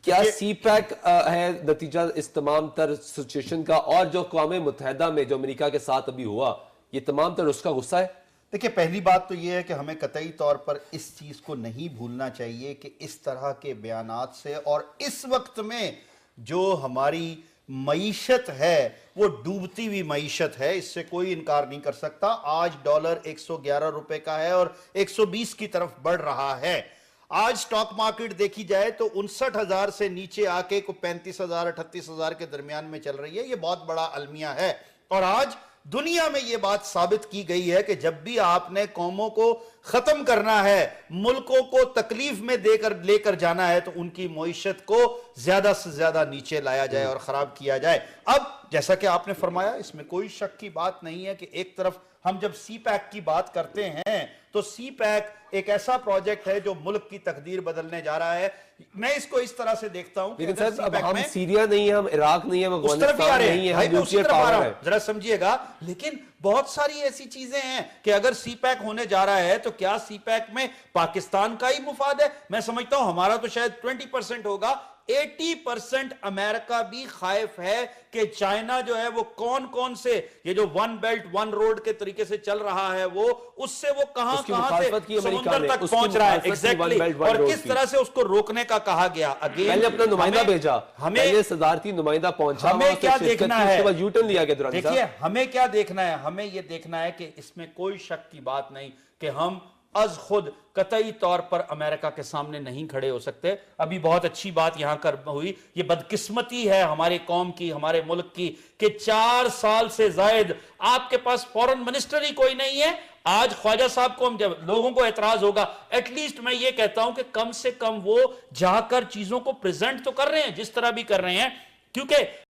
کیا سی پیک ہے نتیجہ اس تمام تر سچویشن کا، اور جو اقوام متحدہ میں جو امریکہ کے ساتھ ابھی ہوا، یہ تمام تر اس کا غصہ ہے؟ دیکھیں، پہلی بات تو یہ ہے کہ ہمیں قطعی طور پر اس چیز کو نہیں بھولنا چاہیے کہ اس طرح کے بیانات سے، اور اس وقت میں جو ہماری معیشت ہے وہ ڈوبتی ہوئی معیشت ہے، اس سے کوئی انکار نہیں کر سکتا۔ آج ڈالر 111 روپے کا ہے اور 120 کی طرف بڑھ رہا ہے۔ آج سٹاک مارکیٹ دیکھی جائے تو 59,000 سے نیچے آ کے 35,000 38,000 کے درمیان میں چل رہی ہے۔ یہ بہت بڑا المیہ ہے، اور آج دنیا میں یہ بات ثابت کی گئی ہے کہ جب بھی آپ نے قوموں کو ختم کرنا ہے، ملکوں کو تکلیف میں لے کر جانا ہے، تو ان کی معیشت کو زیادہ سے زیادہ نیچے لایا جائے اور خراب کیا جائے۔ اب جیسا کہ آپ نے فرمایا، اس میں کوئی شک کی بات نہیں ہے کہ ایک طرف ہم جب سی پیک کی بات کرتے ہیں تو سی پیک ایک ایسا پروجیکٹ ہے جو ملک کی تقدیر بدلنے جا رہا ہے۔ میں اس کو اس طرح سے دیکھتا ہوں کہ لیکن صاحب اب ہم سیریا نہیں ہیں، ہم عراق نہیں ہیں، ہم اس طرف بھی آ افغانستان رہے نہیں ہیں، ہیں، ہم نیوکلیئر پاور ہے۔ ذرا سمجھیے گا، لیکن بہت ساری ایسی چیزیں ہیں کہ اگر سی پیک ہونے جا رہا ہے تو کیا سی پیک میں پاکستان کا ہی مفاد ہے؟ میں سمجھتا ہوں ہمارا تو شاید 20% ہوگا، 80% امریکہ بھی خائف ہے کہ چائنا جو ہے وہ کون سے یہ جو ون بیلٹ ون روڈ کے طریقے سے چل رہا ہے، وہ اس سے وہ کہاں سے سمندر تک پہنچ رہا ہے، ایگزیکٹلی، اور کس طرح سے اس کو روکنے کا کہا گیا۔ پہلے اپنا نمائندہ بھیجا، پہلے صدارتی نمائندہ پہنچا، ہمیں کیا دیکھنا ہے، یو ٹرن لیا گیا درانی صاحب۔ دیکھیے ہمیں کیا دیکھنا ہے، ہمیں یہ دیکھنا ہے کہ اس میں کوئی شک کی بات نہیں کہ ہم از خود قطعی طور پر امریکہ کے سامنے نہیں کھڑے ہو سکتے۔ ابھی بہت اچھی بات یہاں کر ہوئی، یہ بدقسمتی ہے ہمارے قوم کی، ہمارے ملک کی، کہ 4 سال سے زائد آپ کے پاس فورن منسٹر ہی کوئی نہیں ہے۔ آج خواجہ صاحب کو جب لوگوں کو اعتراض ہوگا، ایٹ لیسٹ میں یہ کہتا ہوں کہ کم سے کم وہ جا کر چیزوں کو پریزنٹ تو کر رہے ہیں جس طرح بھی کر رہے ہیں، کیونکہ